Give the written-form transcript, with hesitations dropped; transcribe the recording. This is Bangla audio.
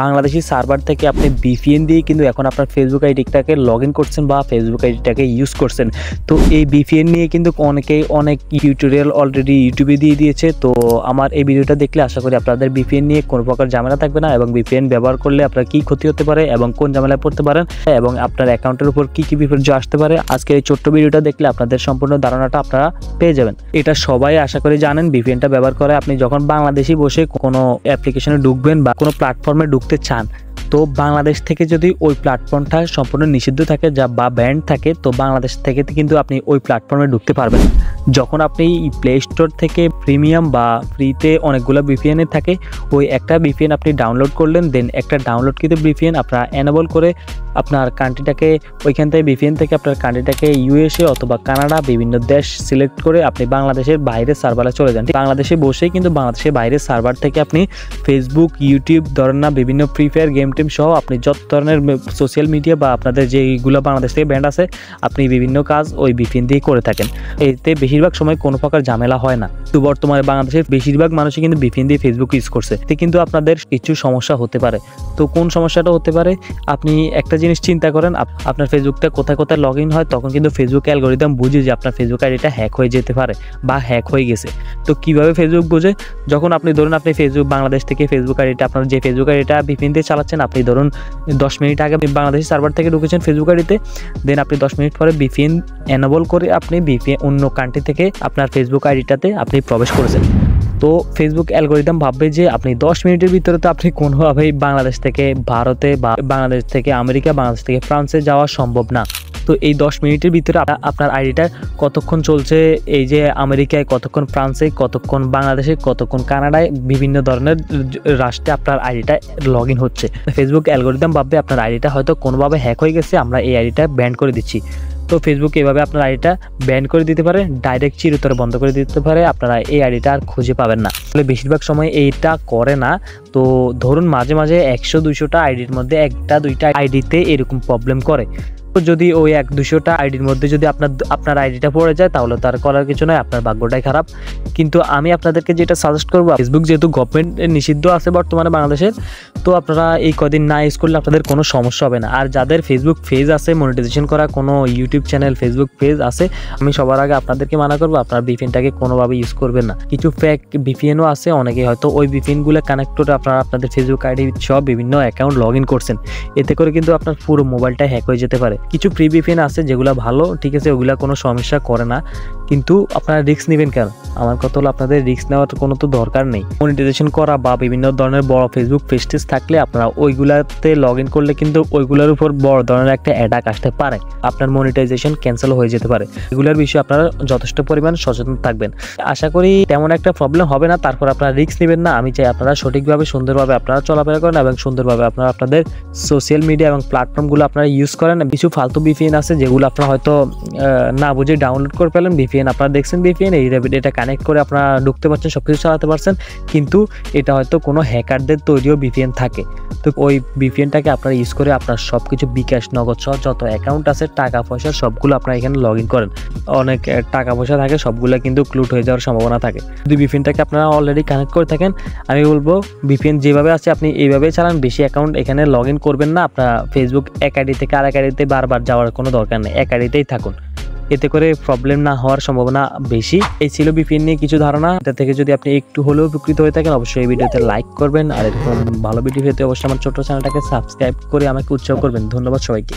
বাংলাদেশি সার্ভার থেকে আপনি VPN দিয়ে কিন্তু এখন আপনার ফেসবুক আইডিটাকে লগ ইন করছেন বা ফেসবুক আইডিটাকে ইউজ করছেন। তো এই VPN নিয়ে কিন্তু অনেকেই অনেক টিউটোরিয়াল অলরেডি ইউটিউবে দিয়ে দিয়েছে। তো আমার এই ভিডিওটা দেখলে আশা করি আপনাদের VPN নিয়ে কোনো প্রকার ঝামেলা থাকবে না এবং VPN ব্যবহার করলে আপনার কী ক্ষতি হতে পারে এবং কোন ঝামেলায় পড়তে পারেন এবং আপনার অ্যাকাউন্টের উপর কী কী বিপর্যয় আসতে পারে আজকের এই ছোট্ট ভিডিওটা দেখলে আপনাদের সম্পূর্ণ ধারণাটা আপনারা পেয়ে যাবেন। এটা সবাই আশা করি জানেন, VPNটা ব্যবহার করে আপনি যখন বাংলাদেশে বসে কোনো অ্যাপ্লিকেশনে ঢুকবেন বা কোনো প্ল্যাটফর্মে ঢুকতে চান, তো বাংলাদেশ থেকে যদি ওই প্ল্যাটফর্মটা সম্পূর্ণ নিষিদ্ধ থাকে বা ব্যান্ড থাকে, তো বাংলাদেশ থেকে কিন্তু আপনি ওই প্ল্যাটফর্মে ঢুকতে পারবেন। যখন আপনি প্লে স্টোর থেকে প্রিমিয়াম বা ফ্রিতে অনেকগুলো VPN থাকে, ওই একটা VPN আপনি ডাউনলোড করলেন, দেন একটা ডাউনলোড কিন্তু VPN আপনারা এনেবল করে আপনার কান্ট্রিটাকে ওইখান থেকে VPN থেকে আপনার কান্ট্রিটাকে USA অথবা কানাডা বিভিন্ন দেশ সিলেক্ট করে আপনি বাংলাদেশের বাইরের সার্ভারে চলে যান। বাংলাদেশে বসেই কিন্তু বাংলাদেশের বাইরের সার্ভার থেকে আপনি ফেসবুক, ইউটিউব ধরেন না, বিভিন্ন ফ্রি ফায়ার গেম টিম সহ আপনি যত ধরনের সোশ্যাল মিডিয়া বা আপনাদের যেগুলো বাংলাদেশ থেকে ব্যান্ড আছে আপনি বিভিন্ন কাজ ওই VPN দিয়ে করে থাকেন। এতে বেশিরভাগ সময় কোনো প্রকার ঝামেলা হয় না। তো বর্তমানে বাংলাদেশের বেশিরভাগ মানুষই কিন্তু VPN দিয়ে ফেসবুক ইউজ করছে। এতে কিন্তু আপনাদের কিছু সমস্যা হতে পারে। তো কোন সমস্যাটা হতে পারে, আপনি একটা জিনিস চিন্তা করেন, আপনার ফেসবুকটা কোথায় কোথায় লগ ইন হয়, তখন কিন্তু ফেসবুক অ্যালগরিদম বুঝে যে আপনার ফেসবুক আইডিটা হ্যাক হয়ে যেতে পারে বা হ্যাক হয়ে গেছে। তো কিভাবে ফেসবুক বোঝে, যখন আপনি ধরুন আপনি ফেসবুক বাংলাদেশ থেকে ফেসবুক আইডিটা আপনার যে ফেসবুক আইডিটা VPN দিয়ে চালাচ্ছেন, আপনি ধরুন 10 মিনিট আগে বাংলাদেশি সার্ভার থেকে ঢুকেছেন ফেসবুক আইডিতে, দেন আপনি 10 মিনিট পরে VPN এনেবল করে আপনি VPN অন্য কান্ট্রি থেকে আপনার ফেসবুক আইডিটাতে আপনি প্রবেশ করেছেন। তো ফেসবুক অ্যালগরিদম ভাববে যে আপনি 10 মিনিটের ভিতরে তো আপনি কোনোভাবেই বাংলাদেশ থেকে ভারতে বা বাংলাদেশ থেকে আমেরিকা, বাংলাদেশ থেকে ফ্রান্সে যাওয়া সম্ভব না। তো এই 10 মিনিটের ভিতরে আপনার আইডিটা কতক্ষণ চলছে, এই যে আমেরিকায় কতক্ষণ, ফ্রান্সে কতক্ষণ, বাংলাদেশে কতক্ষণ, কানাডায় বিভিন্ন ধরনের রাষ্ট্রে আপনার আইডিটা লগ ইন হচ্ছে। ফেসবুক অ্যালগরিদম ভাববে আপনার আইডিটা হয়তো কোনোভাবে হ্যাক হয়ে গেছে, আমরা এই আইডিটা ব্যান করে দিচ্ছি। তো ফেসবুক এভাবে আপনার আইডিটা ব্যান করে দিতে পারে, ডাইরেক্ট চিরতরে বন্ধ করে দিতে পারে, আপনারা এই আইডিটা আর খুঁজে পাবেন না। আসলে বেশিরভাগ সময় এইটা করে না। তো ধরুন মাঝে মাঝে 100-200টা আইডির মধ্যে 1-2টা আইডিতে এরকম প্রবলেম করে। তো যদি ওই 1-200টা আইডির মধ্যে যদি আপনার আইডিটা পড়ে যায়, তাহলে তার করার কিছু নয়, আপনার ভাগ্যটাই খারাপ। কিন্তু আমি আপনাদেরকে যেটা সাজেস্ট করবো, ফেসবুক যেহেতু গভর্নমেন্ট নিষিদ্ধ আছে বর্তমানে বাংলাদেশের, তো আপনারা এই কদিন না ইউজ করলে আপনাদের কোনো সমস্যা হবে না। আর যাদের ফেসবুক পেজ আছে, মনিটাইজেশন করা কোনো ইউটিউব চ্যানেল, ফেসবুক পেজ আছে, আমি সবার আগে আপনাদেরকে মানা করবো আপনার VPNটাকে কোনোভাবে ইউজ করবেন না। কিছু ফেক VPNও আছে, অনেকে হয়তো ওই VPNগুলো কানেক্ট করে আপনাদের ফেসবুক আইডি সব বিভিন্ন অ্যাকাউন্ট লগ ইন করছেন। এতে করে কিন্তু আপনার পুরো মোবাইলটা হ্যাক হয়ে যেতে পারে। কিছু ফ্রি VPN আছে যেগুলো ভালো, ঠিক আছে, ওগুলা কোনো সমস্যা করে না, কিন্তু আপনারা রিস্ক নেবেন কেন? আমার কথা হলো আপনাদের রিস্ক নেওয়ার কোনো তো দরকার নেই। মনিটাইজেশন করা বা বিভিন্ন ধরনের বড় ফেসবুক পেজ থাকলে আপনারা ওইগুলাতে লগ ইন করলে কিন্তু ওইগুলোর উপর বড় ধরনের একটা অ্যাটাক আসতে পারে, আপনার মনিটাইজেশন ক্যান্সেল হয়ে যেতে পারে। এগুলোর বিষয়ে আপনারা যথেষ্ট পরিমাণ সচেতন থাকবেন। আশা করি তেমন একটা প্রবলেম হবে না। তারপর আপনারা রিস্ক নেবেন না। আমি চাই আপনারা সঠিকভাবে সুন্দরভাবে আপনারা চলাফেরা করেন এবং সুন্দরভাবে আপনারা আপনাদের সোশ্যাল মিডিয়া এবং প্ল্যাটফর্মগুলো আপনারা ইউজ করেন। কিছু ফালতু VPN আছে যেগুলো আপনারা হয়তো না বুঝে ডাউনলোড করে ফেলেন। VPN আপনারা দেখছেন, VPN এটা কানেক্ট করে আপনারা ঢুকতে পারছেন, সবকিছু চালাতে পারছেন, কিন্তু এটা হয়তো কোনো হ্যাকারদের তৈরিও VPN থাকে। তো ওই VPNটাকে আপনারা ইউজ করে আপনার সবকিছু বিকাশ, নগদ সহ যত অ্যাকাউন্ট আছে, টাকা পয়সা সবগুলো আপনারা এখানে লগ ইন করেন। অনেক টাকা পয়সা থাকে, সবগুলো কিন্তু ক্লুট হয়ে যাওয়ার সম্ভাবনা থাকে। যদি VPNটাকে আপনারা অলরেডি কানেক্ট করে থাকেন, আমি বলবো VPN যেভাবে আছে আপনি এইভাবেই চালান। বেশি অ্যাকাউন্ট এখানে লগ ইন করবেন না। আপনার ফেসবুক এক আইডি থেকে আরেক আইডিতে বারবার যাওয়ার কোনো দরকার নেই, এক আইডিতেই থাকুন। এতে করে প্রবলেম না হওয়ার সম্ভাবনা বেশি। এই ছিল VPN নিয়ে কিছু ধারণা। এটা থেকে যদি আপনি একটু হলেও উপকৃত হয়ে থাকেন, অবশ্যই এই ভিডিওতে লাইক করবেন। আর এরকম ভালো ভিডিও পেতে অবশ্যই আমার ছোট্ট চ্যানেলটাকে সাবস্ক্রাইব করে আমাকে উৎসাহ করবেন। ধন্যবাদ সবাইকে।